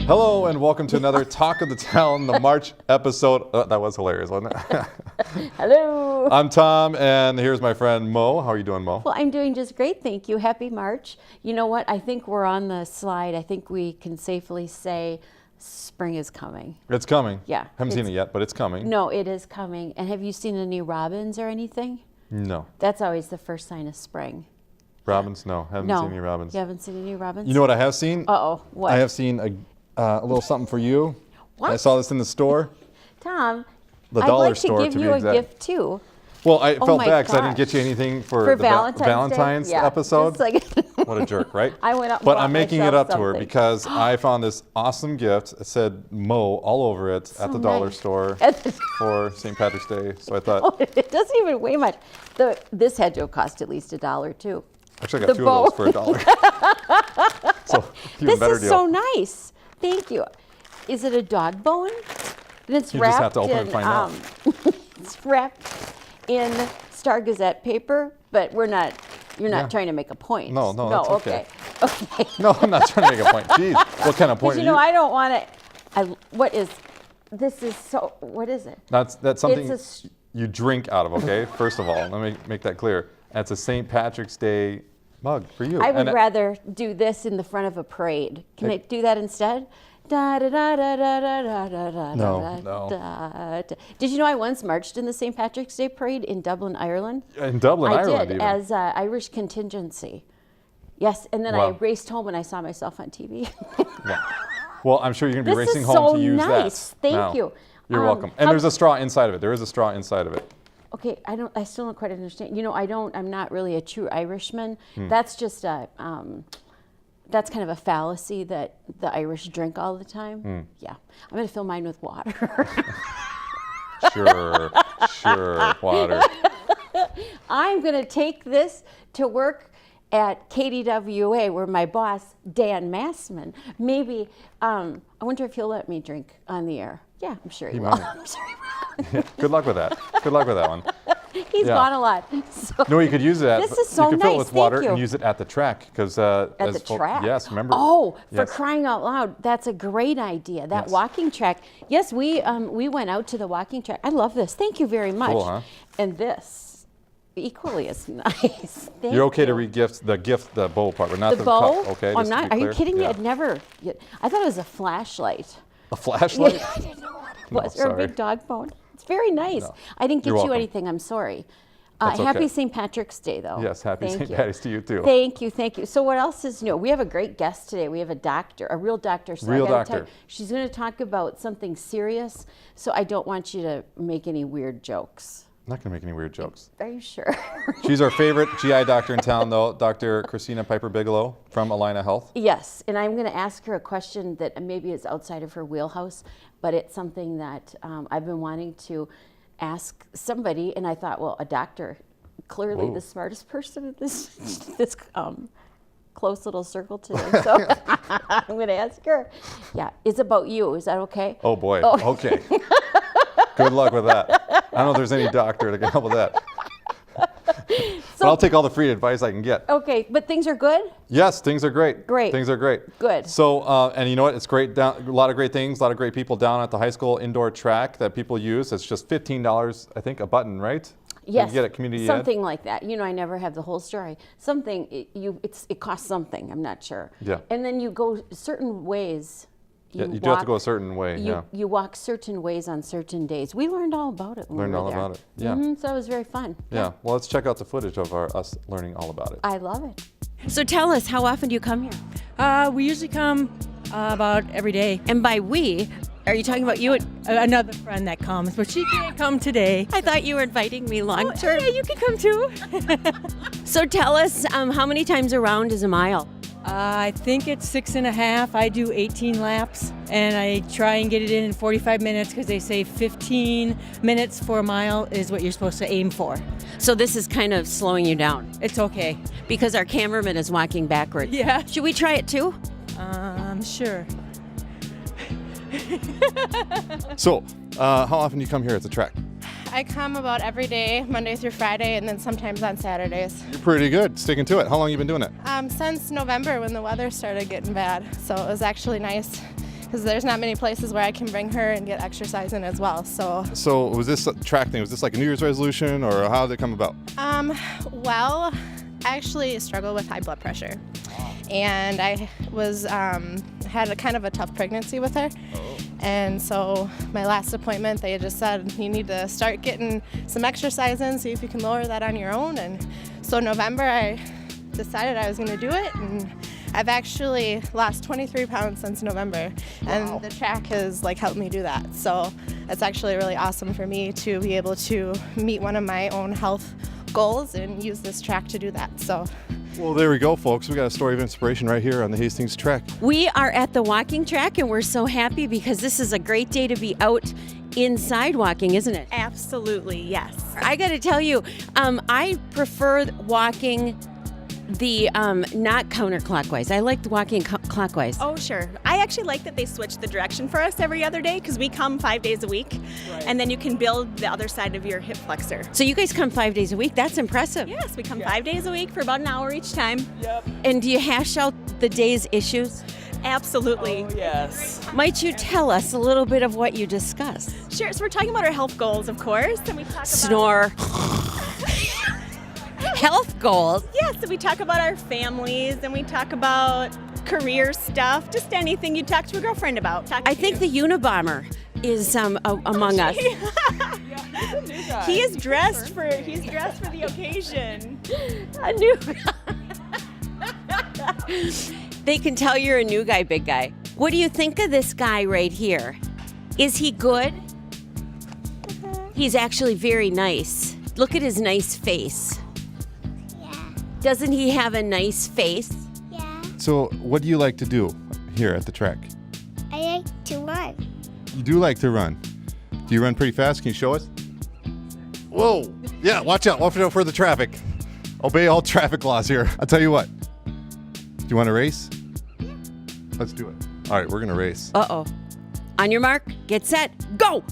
Hello and welcome to another Talk of the Town, the March episode. That was hilarious, wasn't it? Hello. I'm Tom, and here's my friend Mo. How are you doing, Mo? Well, I'm doing just great, thank you. Happy March. You know what? I think we're on the slide. I think we can safely say spring is coming. It's coming. Yeah. Haven't seen it yet, but it's coming. No, it is coming. And have you seen any robins or anything? No. That's always the first sign of spring. Robins? No, haven't seen any robins. You haven't seen any robins? You know what I have seen? Uh-oh, what? I have seen a little something for you. What? I saw this in the store. Tom, The I'd dollar like store, to give to be you a exact. gift too. Well, I felt my bad because I didn't gosh. get you anything for the Valentine's Day? Yeah, episode. just like What a jerk, right? I went out and But bought I'm making it myself up to her something. because I found this awesome gift. It said Mo all over it at the dollar nice. store At the- for St. Patrick's Day. So I thought, Oh, it doesn't even weigh much. This had to have cost at least $1 too. actually I the got two bow. of those for $1. So even This better is deal. so nice. Thank you. Is it a dog bone? And it's You wrapped just have to open it and find out. It's wrapped in Star Gazette paper, but you're not trying to make a point. No, that's okay. Okay. No, I'm not trying to make a point. Jeez, what kind of point? Because I don't want to. What is it? That's something It's you drink out of. Okay, first of all, let me make that clear. That's a St. Patrick's Day mug for you. I would And rather do this in the front of a parade. Can I do that instead? Da, da, da, da, da, da, da, da, No, da, da, da. Did you know I once marched in the St. Patrick's Day parade in Dublin, Ireland? In Dublin, I Ireland, did, even. as Irish contingency. Yes, and then Wow. I raced home and I saw myself on TV. Yeah. Well, I'm sure you're going to be This racing is home so to use nice. that. Thank now. you. You're welcome. And there's a straw inside of it. There is a straw inside of it. Okay, I still don't quite understand. I'm not really a true Irishman. Hmm. That's just that's kind of a fallacy that the Irish drink all the time. Hmm. Yeah, I'm gonna fill mine with water. Sure, water. I'm gonna take this to work at KDWA, where my boss, Dan Massman, maybe, I wonder if he'll let me drink on the air. Yeah, I'm sure he will. might. I'm sure he will. Good luck with that. Good luck with that one. He's Yeah. bought a lot. So. No, you could use it. This is so You could fill it nice, with water thank you. and use it at the track because At the track? Yes, remember? Oh, for Yes. crying out loud. That's a great idea. That Yes. walking track. Yes, we went out to the walking track. I love this. Thank you very much. Cool, huh? And this equally is nice. Thank You're okay to you. re-gift the bow part, but not The the bow? cup. Okay, Oh, I'm just to not. be Are you clear. kidding me? Yeah. I'd never. I thought it was a flashlight. A flashlight? I didn't know what it No, was. Or a sorry. big dog bone. It's very nice. No. I didn't get You're you welcome. anything. I'm sorry. That's Happy okay. St. Patrick's Day, though. Yes, happy Thank St. you. Patty's to you too. Thank you, thank you. So what else is new? We have a great guest today. We have a doctor, a real doctor. So Real I gotta doctor. tell you, she's going to talk about something serious, so I don't want you to make any weird jokes. I'm not gonna make any weird jokes. Are you sure? She's our favorite GI doctor in town, though, Dr. Christina Pieper-Bigelow from Alina Health. Yes, and I'm going to ask her a question that maybe is outside of her wheelhouse, but it's something that I've been wanting to ask somebody, and I thought, well, a doctor, clearly Whoa. the smartest person in this close little circle today. So I'm going to ask her. Yeah, it's about you. Is that okay? Oh boy. Okay. Good luck with that. I don't know if there's any doctor that can help with that. But I'll take all the free advice I can get. Okay, but things are good? Yes, things are great. Great. Things are great. Good. So, and you know what? It's great. A lot of great things. A lot of great people down at the high school indoor track that people use. It's just $15, I think, a button, right? Yes, You get at community ed. something like that. I never have the whole story. Something, it costs something, I'm not sure. Yeah. And then you go certain ways. Yeah, you do have to go a certain way. Yeah. You walk certain ways on certain days. We learned all about it when Learned we were all there. about it. Yeah. So it was very fun. Yeah. Well, let's check out the footage of us learning all about it. I love it. So tell us, how often do you come here? We usually come about every day. And by we, are you talking about you? Another friend that comes, but she can't come today. I thought you were inviting me long term. Yeah, you can come too. So tell us, how many times around is a mile? I think it's 6.5. I do 18 laps, and I try and get it in 45 minutes because they say 15 minutes for a mile is what you're supposed to aim for. So this is kind of slowing you down It's okay. because our cameraman is walking backwards. Yeah. Should we try it too? Sure. So, how often do you come here at the track? I come about every day, Monday through Friday, and then sometimes on Saturdays. You're pretty good, sticking to it. How long have you been doing it? Since November when the weather started getting bad. So it was actually nice because there's not many places where I can bring her and get exercise in as well. So was this track thing, was this like a New Year's resolution, or how did it come about? Well, I actually struggle with high blood pressure, and I was had a kind of a tough pregnancy with her. And so my last appointment, they just said, you need to start getting some exercise in, see if you can lower that on your own. And so in November, I decided I was going to do it. And I've actually lost 23 pounds since November. And the track has helped me do that. So it's actually really awesome for me to be able to meet one of my own health goals and use this track to do that. So. Well, there we go, folks. We got a story of inspiration right here on the Hastings track. We are at the walking track, and we're so happy because this is a great day to be out inside walking, isn't it? Absolutely, yes. I got to tell you, I prefer walking the not counterclockwise. I like walking clockwise. Oh, sure. I actually like that they switch the direction for us every other day because we come 5 days a week, and then you can build the other side of your hip flexor. So you guys come 5 days a week? That's impressive. Yes, we come 5 days a week for about an hour each time. Yep. And do you hash out the day's issues? Absolutely. Oh, yes. Might you tell us a little bit of what you discuss? Sure. So we're talking about our health goals, of course, and we talk about Snore. Health goals. Yes, so we talk about our families, and we talk about career stuff, just anything you talk to a girlfriend about. I think the Unabomber is among us. He is dressed for the occasion. A new They can tell you're a new guy, big guy. What do you think of this guy right here? Is he good? He's actually very nice. Look at his nice face. Yeah. Doesn't he have a nice face? Yeah. So what do you like to do here at the track? I like to run. You do like to run. Do you run pretty fast? Can you show us? Whoa. Yeah, watch out. Watch out for the traffic. Obey all traffic laws here. I'll tell you what. Do you want to race? Yeah. Let's do it. All right, we're going to race. Uh-oh. On your mark, get set, go!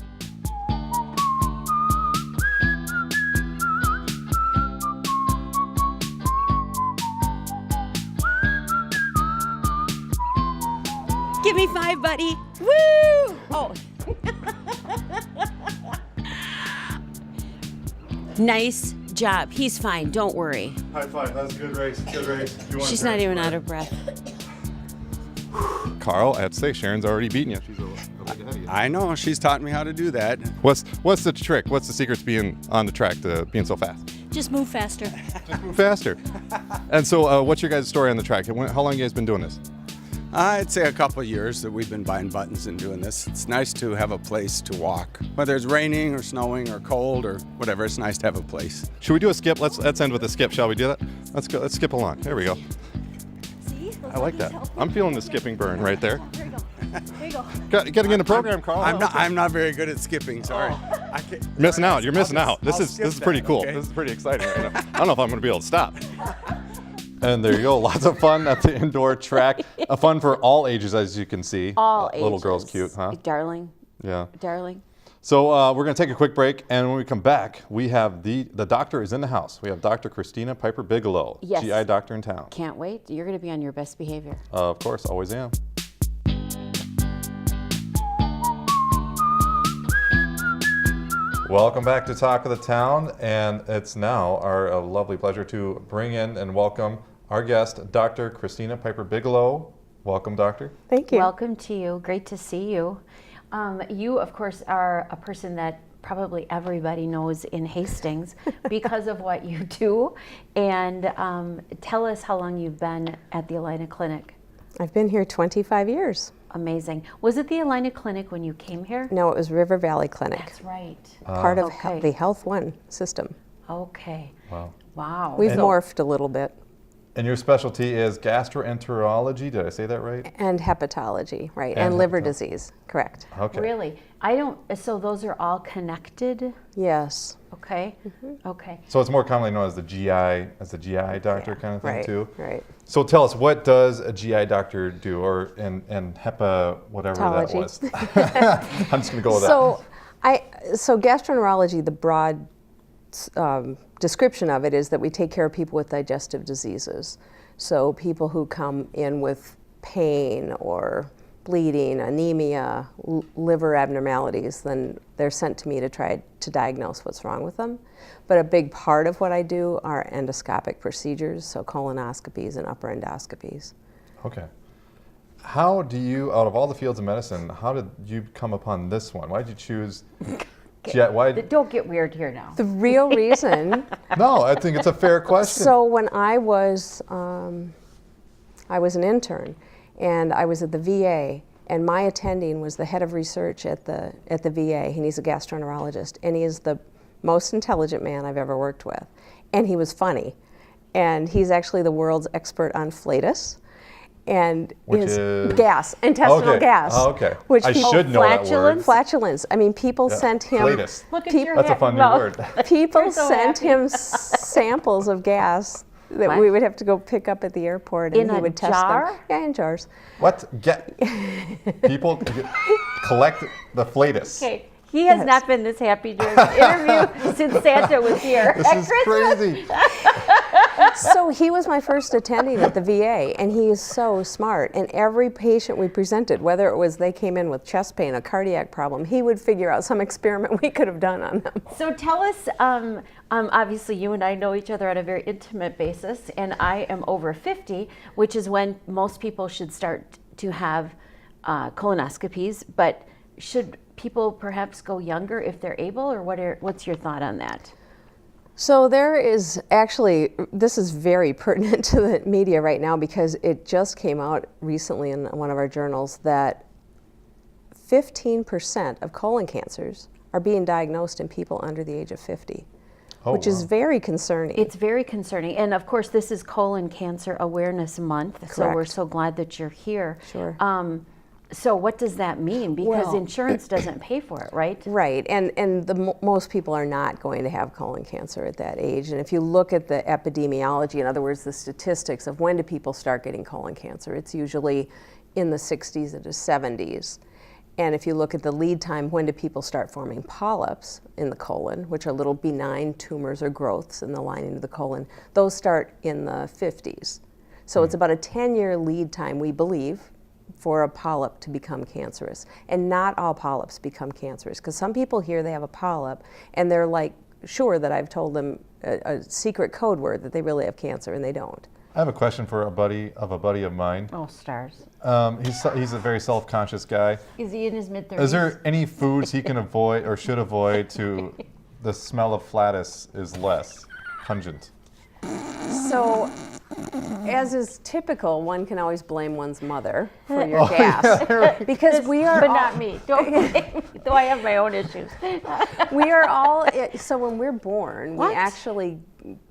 Give me 5, buddy. Woo! Oh. Nice job. He's fine. Don't worry. High five. That was a good race. Good race. She's not even out of breath. Carl, I have to say, Sharon's already beaten you. She's a bit ahead of you. I know, she's taught me how to do that. What's the trick? What's the secret to being on the track, to being so fast? Just move faster. Just move faster. And so what's your guys' story on the track? How long have you guys been doing this? I'd say a couple of years that we've been buying buttons and doing this. It's nice to have a place to walk. Whether it's raining or snowing or cold or whatever, it's nice to have a place. Should we do a skip? Let's end with a skip. Shall we do that? Let's go. Let's skip along. There we go. I like that. I'm feeling the skipping burn right there. There you go. Got to get in the program, Carl. I'm not very good at skipping, sorry. I can't, You're missing out. You're missing out. This I'll is skip pretty that, cool. okay? This is pretty exciting right now. I don't know if I'm going to be able to stop. And there you go. Lots of fun at the indoor track. Fun for all ages, as you can see. All ages. Little girl's cute, huh? Darling. Yeah. Darling. So we're going to take a quick break, and when we come back, we have the doctor is in the house. We have Dr. Christina Pieper-Bigelow, Yes. GI doctor in town. Can't wait. You're going to be on your best behavior. Of course, always am. Welcome back to Talk of the Town, and it's now our lovely pleasure to bring in and welcome our guest, Dr. Christina Pieper-Bigelow. Welcome, doctor. Thank you. Welcome to you. Great to see you. You, of course, are a person that probably everybody knows in Hastings because of what you do. And tell us how long you've been at the Alina Clinic. I've been here 25 years. Amazing. Was it the Alina Clinic when you came here? No, it was River Valley Clinic, That's right. part of Okay. the Health One system. Okay. Wow. Wow. We've And- morphed a little bit. And your specialty is gastroenterology. Did I say that right? And hepatology, right, And and liver hepatology. disease, correct. Okay. Really? I don't, so those are all connected? Yes, Okay. Okay. So it's more commonly known as the GI doctor kind of thing right, too. right. So tell us, what does a GI doctor do, or and HEPA, whatever that Tology. was? I'm just going to go with So gastroenterology, the broad description of it is that we take care of people with digestive diseases. So people who come in with pain or bleeding, anemia, liver abnormalities, then they're sent to me to try to diagnose what's wrong with them. But a big part of what I do are endoscopic procedures, so colonoscopies and upper endoscopies. Okay. How do you, out of all the fields of medicine, how did you come upon this one? Why did you choose? Don't get weird here now. The real reason. No, I think it's a fair question. So when I was an intern, and I was at the VA, and my attending was the head of research at the VA, and he's a gastroenterologist, and he is the most intelligent man I've ever worked with, and he was funny, and he's actually the world's expert on flatus. And Which his is? gas, intestinal gas. Oh, okay. Which I people, should know that word. Flatulence. I mean, people Yeah. sent him. Flatus. Look at Peop- your That's a head. fun new Well, word. People You're so sent happy. him samples of gas that What? we would have to go pick up at the airport, and In he a would test jar? them. Yeah, in jars. What? People collect the flatus. Okay, he has Yes. not been this happy during the interview since Santa was here. This at is Christmas. crazy. So he was my first attending at the VA, and he is so smart. And every patient we presented, whether it was they came in with chest pain, a cardiac problem, he would figure out some experiment we could have done on them. So tell us, obviously you and I know each other on a very intimate basis, and I am over 50, which is when most people should start to have colonoscopies, but should people perhaps go younger if they're able, or what's your thought on that? So there is actually, this is very pertinent to the media right now because it just came out recently in one of our journals that 15% of colon cancers are being diagnosed in people under the age of 50, which is very concerning. It's very concerning. And of course, this is Colon Cancer Awareness Month, so we're Correct. so glad that you're here. Sure. So what does that mean? Because Well- insurance doesn't pay for it, right? Right, and most people are not going to have colon cancer at that age. And if you look at the epidemiology, in other words, the statistics of when do people start getting colon cancer, it's usually in the 60s to 70s. And if you look at the lead time, when do people start forming polyps in the colon, which are little benign tumors or growths in the lining of the colon, those start in the 50s. So it's about a 10-year lead time, we believe, for a polyp to become cancerous. And not all polyps become cancerous, because some people hear they have a polyp and they're like sure that I've told them a secret code word that they really have cancer, and they don't. I have a question for a buddy of mine. Oh, stars. He's a very self-conscious guy. Is he in his mid-30s? Is there any foods he can avoid or should avoid to the smell of flatus is less pungent? So, as is typical, one can always blame one's mother for your gas. Because we are But all, not me. Don't blame me, though I have my own issues. we are all, so when we're born, What? we actually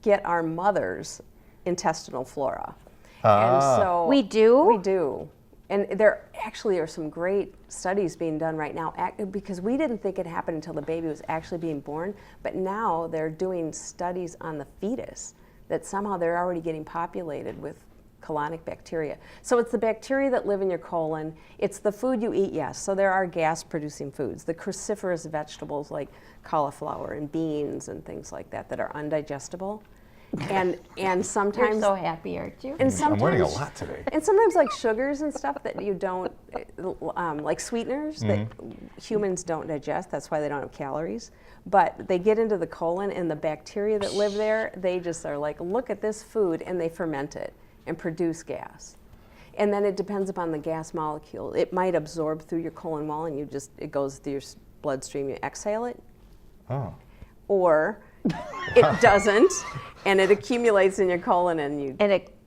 get our mother's intestinal flora. And Ah. so We do? We do. And there actually are some great studies being done right now because we didn't think it happened until the baby was actually being born, but now they're doing studies on the fetus that somehow they're already getting populated with colonic bacteria. So it's the bacteria that live in your colon. It's the food you eat, yes. So there are gas-producing foods, the cruciferous vegetables like cauliflower and beans and things like that that are undigestible. And sometimes You're so happy, aren't you? and sometimes, I'm learning a lot today. And sometimes like sugars and stuff that you don't, like sweeteners that humans don't digest. That's why they don't have calories. But they get into the colon, and the bacteria that live there, they just are like, look at this food, and they ferment it and produce gas. And then it depends upon the gas molecule. It might absorb through your colon wall, and it goes through your bloodstream. You exhale it, Oh. or it doesn't, and it accumulates in your colon, and you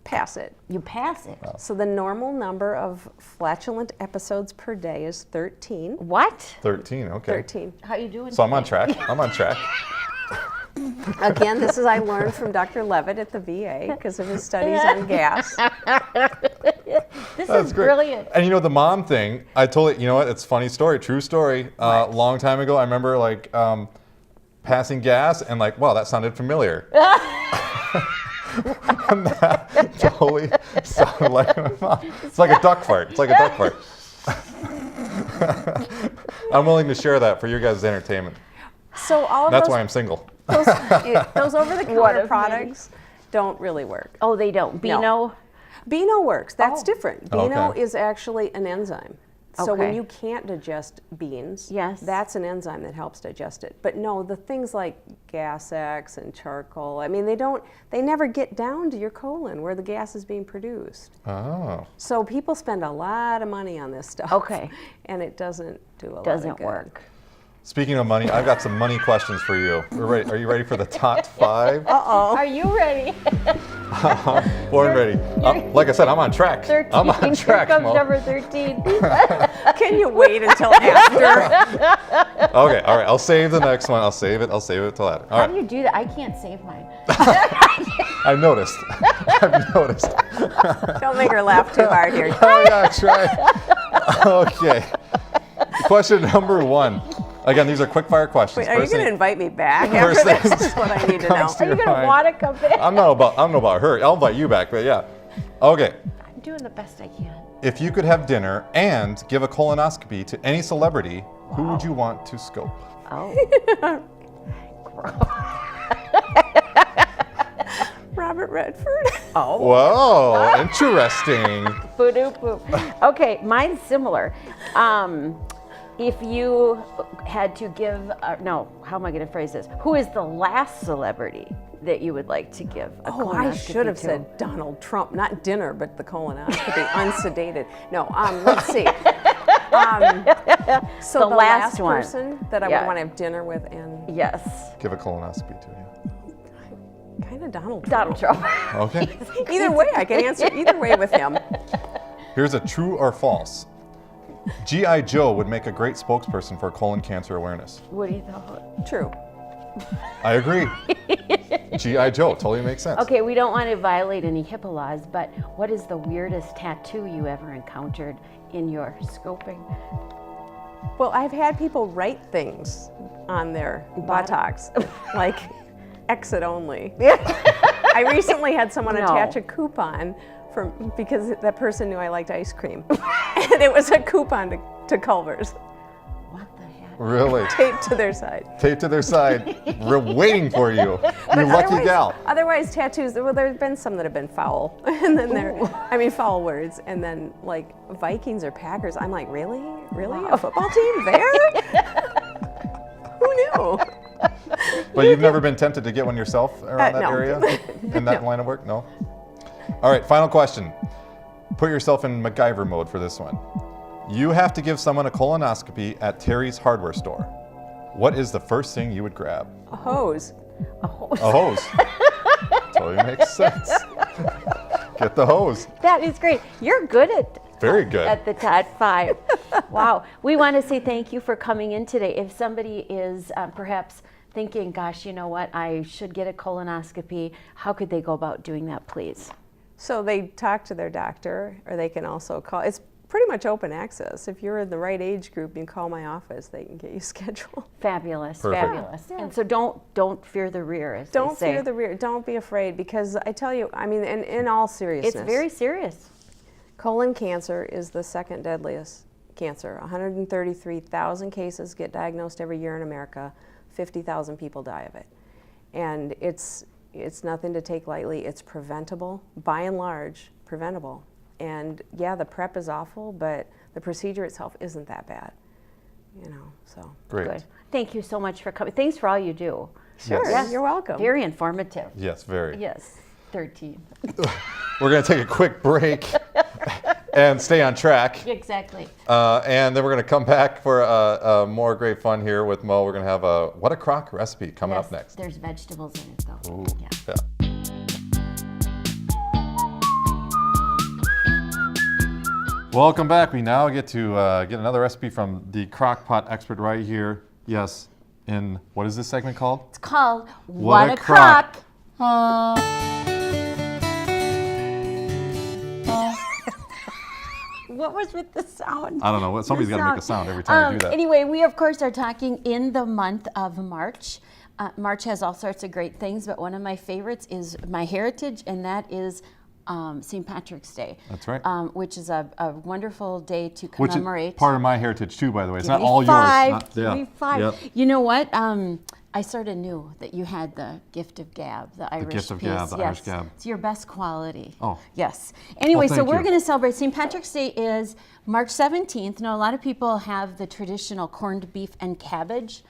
pass it. You pass it. So the normal number of flatulent episodes per day is 13. What? 13, okay. 13. How you doing? So I'm on track. I'm on track. Again, this is I learned from Dr. Levitt at the VA because of his studies on gas. This That's is great. brilliant. And you know, the mom thing, I told it, you know what, it's a funny story, true story. Long time ago, I remember like passing gas and like, wow, that sounded familiar. And that totally sounded like my mom. It's like a duck fart. It's like a duck fart. I'm willing to share that for your guys' entertainment. So all of That's those, why I'm single. those What over-the-counter a products don't really work. Oh, they don't. Beano? Beano works. That's Oh. different. Oh, Beano okay. is actually an enzyme. So when Okay. you can't digest beans, Yes. that's an enzyme that helps digest it. But no, the things like gas X and charcoal, I mean, they never get down to your colon where the gas is being produced. Oh. So people spend a lot of money on this stuff. Okay. And it doesn't do a lot of Doesn't good. work. Speaking of money, I've got some money questions for you. Are you ready for the top 5? Are you ready? Born ready. Like I said, I'm on track. 13. I'm on track, Here comes Mo. number 13. Can you wait until after? Okay, all right. I'll save the next one. I'll save it till after. All How right. do you do that? I can't save mine. I've noticed. I've noticed. Don't make her laugh too hard here. Oh yeah, try. Okay. Question number 1. Again, these are quick fire questions. Wait, are you First going to thing- invite me back First after thing- this? This is what I need to know. comes to Are you your going to mind. want to come back? I don't know about her. I'll invite you back, but yeah. Okay. I'm doing the best I can. If you could have dinner and give a colonoscopy to any celebrity, who would you want to scope? Oh. Robert Redford. Oh. Whoa, interesting. Boo-doo-boo. Okay, mine's similar. If you had to give, no, how am I going to phrase this? Who is the last celebrity that you would like to give a Oh, I colonoscopy should have to? said Donald Trump, not dinner, but the colonoscopy, unsedated. No, let's see. So The the last last one. person that I Yeah. would want to have dinner with, and Yes, Give a colonoscopy to you. kind of Donald Trump. Donald Trump. Okay. Either way, I can answer either way with him. Here's a true or false. G.I. Joe would make a great spokesperson for colon cancer awareness. What do you think? True. I agree. G.I. Joe totally makes sense. Okay, we don't want to violate any HIPAA laws, but what is the weirdest tattoo you ever encountered in your scoping? Well, I've had people write things on their buttocks, like exit only. I recently had someone No. attach a coupon because that person knew I liked ice cream. And it was a coupon to Culver's, What the heck? Really? taped to their side. Taped to their side. We're waiting for you. You lucky Otherwise- gal. Otherwise, tattoos, well, there's been some that have been foul. And then foul words. And then, like, Vikings or Packers, I'm like, really? Really? A football team there? Who knew? But you've never been tempted to get one yourself around that no. area? In that line of work? No? All right, final question. Put yourself in MacGyver mode for this one. You have to give someone a colonoscopy at Terry's hardware store. What is the first thing you would grab? A hose. A hose. Totally makes sense. Get the hose. That is great. You're good Very good. at the top 5. Wow. We want to say thank you for coming in today. If somebody is perhaps thinking, gosh, you know what, I should get a colonoscopy, how could they go about doing that, please? So they talk to their doctor, or they can also call. It's pretty much open access. If you're in the right age group, you can call my office. They can get you scheduled. Fabulous, Perfect. fabulous. And so don't fear the rear, as they Don't say. fear the rear. Don't be afraid, because I tell you, I mean, in all seriousness, It's very serious. colon cancer is the second deadliest cancer. 133,000 cases get diagnosed every year in America. 50,000 people die of it. And it's nothing to take lightly. It's preventable, by and large, preventable. And yeah, the prep is awful, but the procedure itself isn't that bad, you know, so. Great. Good. Thank you so much for coming. Thanks for all you do. Sure, Yes. you're welcome. Very informative. Yes, very. Yes, 13. We're going to take a quick break and stay on track. Exactly. And then we're going to come back for more great fun here with Mo. We're going to have a What a Crock recipe coming up next. There's vegetables in it, though. Ooh, Yeah. yeah. Welcome back. We now get to get another recipe from the crock pot expert right here. Yes, in what is this segment called? It's called What a Crock. What was with the sound? I don't know. Somebody's got to make a sound every time we do that. Anyway, we of course are talking in the month of March. March has all sorts of great things, but one of my favorites is my heritage, and that is St. Patrick's Day. That's right. Which is a wonderful day to Which is commemorate. part of my heritage too, by the way. It's Give not me all five. yours. Give me 5. Yep. You know what? I sort of knew that you had the gift of gab, the Irish gift of piece. gab, the yes. Irish gab. It's your best quality. Oh. Yes. Anyway, so thank we're you. going to celebrate. St. Patrick's Day is March 17th. Now, a lot of people have the traditional corned beef and cabbage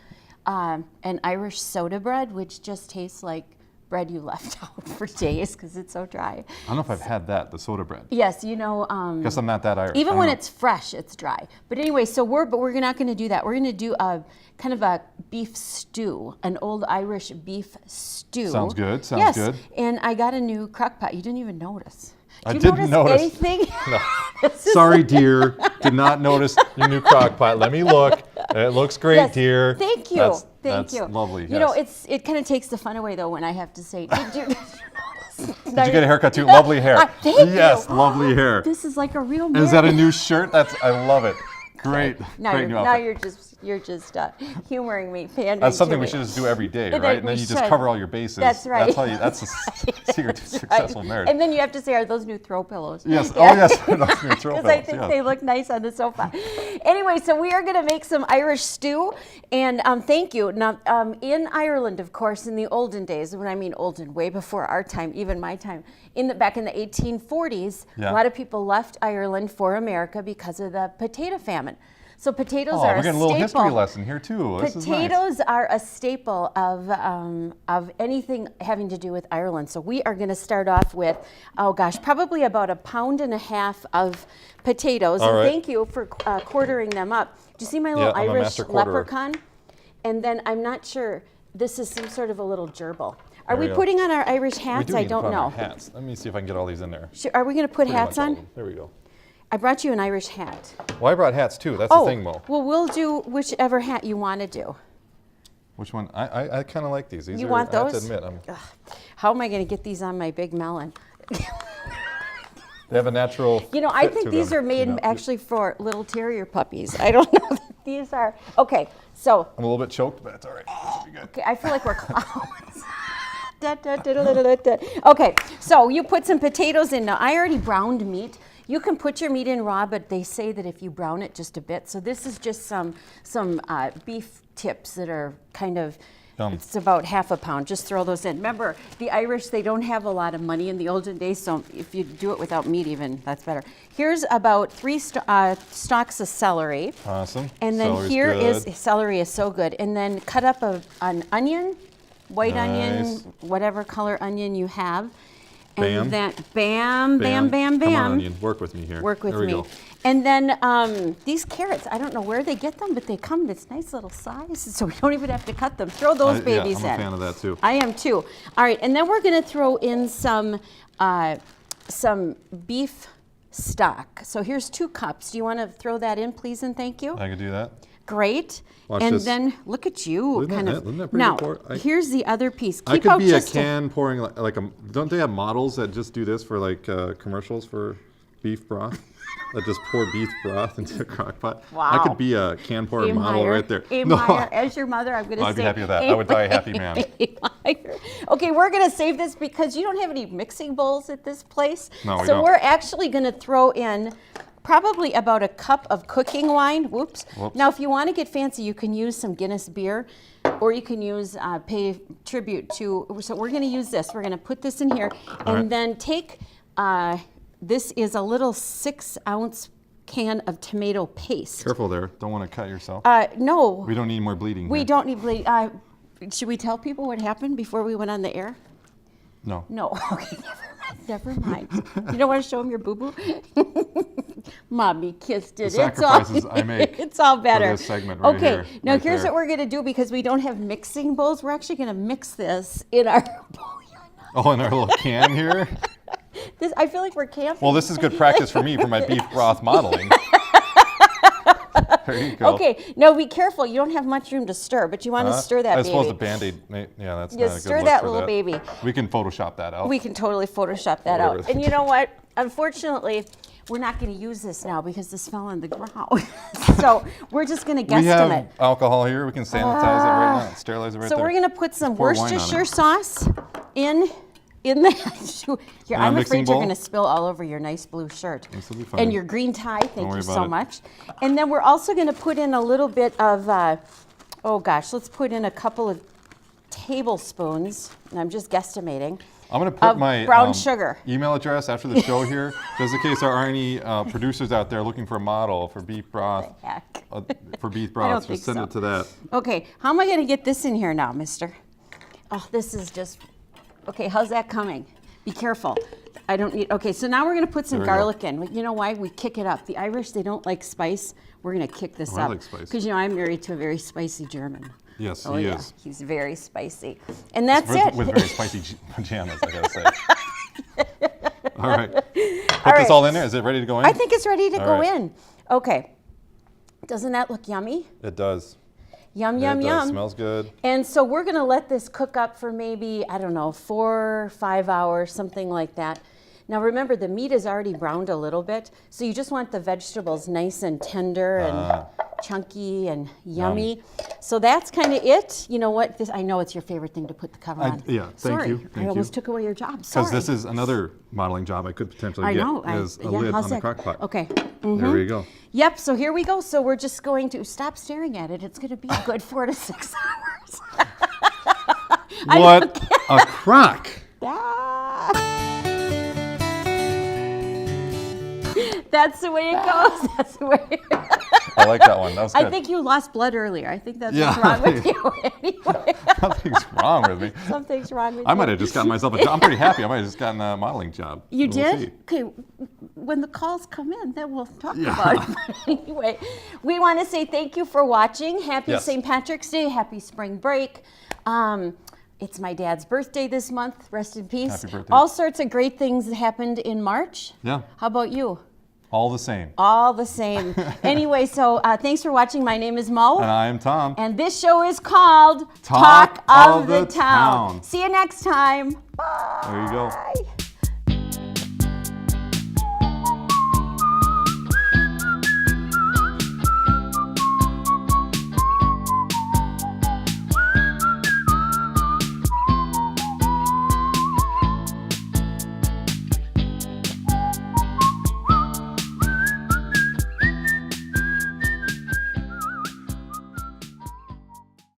and Irish soda bread, which just tastes like bread you left out for days because it's so dry. I don't know if I've had that, the soda bread. Yes, you know. Guess I'm not that Irish. Even I don't when know. it's fresh, it's dry. But anyway, so we're not going to do that. We're going to do a kind of a beef stew, an old Irish beef stew. Sounds good, sounds yes. good. And I got a new crock pot. You didn't even notice. I Did you didn't notice. anything? No. This is- Sorry, dear. Did not notice your new crock pot. Let me look. It looks great, Yes, dear. Thank you. That's you. lovely. You know, yes. it kind of takes the fun away though when I have to say, did you notice? Did you get a haircut too? Lovely hair. Thank yes, you. lovely hair. This is like a real Is man. that a new shirt? I love it. Great. Now Great you're, new now outfit. you're just humoring me, pandering That's something to we me. should just do every day, And then right? And we then you just should. cover all your bases. That's right. That's the secret to successful marriage. And then you have to say, are those new throw pillows? Yes. Yeah. Oh, yes. Those new throw Because I pillows, think yes. they look nice on the sofa. Anyway, so we are going to make some Irish stew, and thank you. Now, in Ireland, of course, in the olden days, when I mean olden, way before our time, even my time, back in the 1840s, Yeah. a lot of people left Ireland for America because of the potato famine. So potatoes Oh, are we're a getting a little staple. history lesson here too. This is nice. Potatoes are a staple of anything having to do with Ireland. So we are going to start off with, oh gosh, probably about 1.5 pounds of potatoes. All and right. thank you for quartering them up. Do you see my little Yeah, I'm a Irish master quarterer. leprechaun? And then I'm not sure, this is some sort of a little gerbil. Are There we we go. putting on our Irish hats? We do I need to don't put on our know. hats. Let me see if I can get all these in there. Are we going to put Pretty hats much all on? of them. There we go. I brought you an Irish hat. Well, I brought hats too. That's the thing, Mo. well, we'll do whichever hat you want to do. Which one? I kind of like these. These You are, want I have those? to admit, How am I going to get these on my big melon? they have a natural. You know, I fit think to these them, are made you know. actually for little terrier puppies. I don't know that these are. Okay, so I'm a little bit choked, but it's all right. This will be good. okay, I feel like we're clowns. Da, da, da, da, da, da, da. Okay, so you put some potatoes in. Now, I already browned meat. You can put your meat in raw, but they say that if you brown it just a bit. So this is just some beef tips that are kind of, Yum. it's about 1/2 pound. Just throw those in. Remember, the Irish, they don't have a lot of money in the olden days, so if you do it without meat even, that's better. Here's about 3 stalks of celery. Awesome. And then Celery's here is, good. celery is so good. And then cut up an onion, white Nice. onion, whatever color onion you have. Bam. And then bam, bam, bam, bam. Come on, onion. Work with me here. Work with there we me. Go. And then these carrots, I don't know where they get them, but they come this nice little size, so we don't even have to cut them. Throw those babies in. Yeah, I'm a fan of that too. I am too. All right, and then we're going to throw in some beef stock. So here's 2 cups. Do you want to throw that in, please and thank you? I can do that. Great. Watch and this. then look at you, Isn't that kind net? of. Isn't that pretty Now, good pour? here's the other piece. I Keep could out be a just can pouring like a. Don't they have models that just do this for like commercials for beef broth? That just pour beef broth into a crock pot. I Wow. could be a can pouring model Meyer, right there. A. Meyer, as your mother, I'm going to say. I'd be happy with that. I would die a happy man. Meyer. Okay, we're going to save this because you don't have any mixing bowls at this place. No, we so don't. we're actually going to throw in probably about 1 cup of cooking wine. Whoops. Now, if you want to get fancy, you can use some Guinness beer, or you can use pay tribute to. So we're going to use this. We're going to put this in here, and right. then take. This is a little 6-ounce can of tomato paste. Careful there. Don't want to cut yourself. No. We don't need more bleeding. We here. don't need bleed. Should we tell people what happened before we went on the air? No. No. Okay, never mind. You don't want to show them your boo-boo? Mommy kissed it. The sacrifices I make It's all better. for this segment right okay, here, now right here's there. what we're going to do because we don't have mixing bowls. We're actually going to mix this in our bouillon. Oh, in our little can here. I feel like we're camping. Well, this is good practice for me for my beef broth modeling. There you go. Okay, now be careful. You don't have much room to stir, but you want to stir that I baby. suppose the Band-Aid, yeah, that's You not a good stir look that for little baby. We can Photoshop that out. We can totally Photoshop that Whatever. out. And you know what? Unfortunately, we're not going to use this now because this fell on the ground. So we're just going to We have guesstimate. alcohol here. We can sanitize it right now. Sterilize it right So there. we're going to put some Pour wine on Worcestershire it. sauce in the. Here, In our I'm mixing afraid you're bowl? going to spill all over your nice blue shirt. This will be fine. And your green tie. Thank worry you so about it. much. And then we're also going to put in a little bit of, oh gosh, let's put in a couple of tablespoons, and I'm just guesstimating, I'm going to put of my brown sugar. email address after the show here, just in case there are any producers out there looking for a model for beef broth. Heck. For beef I don't broth, think just send so. it to that. Okay, how am I going to get this in here now, mister? Oh, this is just, okay, how's that coming? Be careful. I don't need, okay, so now we're going to put some There we go. garlic in. You know why? We kick it up. The Irish, they don't like spice. We're going to kick this I up. like spice. Because, you know, I'm married to a very spicy German. Yes, Oh, he yeah, is. he's very spicy. And that's With, it. with very spicy pajamas, I gotta say. All right. Put right. this all in there. Is it ready to go in? I think it's ready to All go right. in. Okay. Doesn't that look yummy? It does. Yum, Yeah, yum, it does. yum. Smells good. And so we're going to let this cook up for maybe, I don't know, 4 or 5 hours, something like that. Now remember, the meat is already browned a little bit, so you just want the vegetables nice and tender and chunky and yummy. So that's kind of it. You know what? This, I know it's your favorite thing to put the cover on. Yeah, thank Sorry, you. I almost took away your job. Sorry. Because this is another modeling job I could potentially I get. know. Is a yeah, lid how's on the that? crock pot. Okay. There we go. Yep, so here we go. So we're just going to stop staring at it. It's going to be a good 4 to 6 hours. What a crock! Ah. That's the way it goes. That's the way. I like that one. That was good. I think you lost blood earlier. I think that's Yeah. what's wrong with you. Anyway, Something's wrong with me. something's wrong with you. I might have just gotten myself a job. I'm pretty happy. I might have just gotten a modeling job. You We'll did? see. Okay, when the calls come in, then we'll talk about it. But anyway, we want to say thank you for watching. Happy Yes. St. Patrick's Day. Happy spring break. It's my dad's birthday this month. Rest in peace. Happy birthday. All sorts of great things that happened in March. Yeah. How about you? All the same. All the same. Anyway, so thanks for watching. My name is Mo. And I am Tom. And this show is called Talk of the Town. Town. See you next time. Bye. There you go. Bye.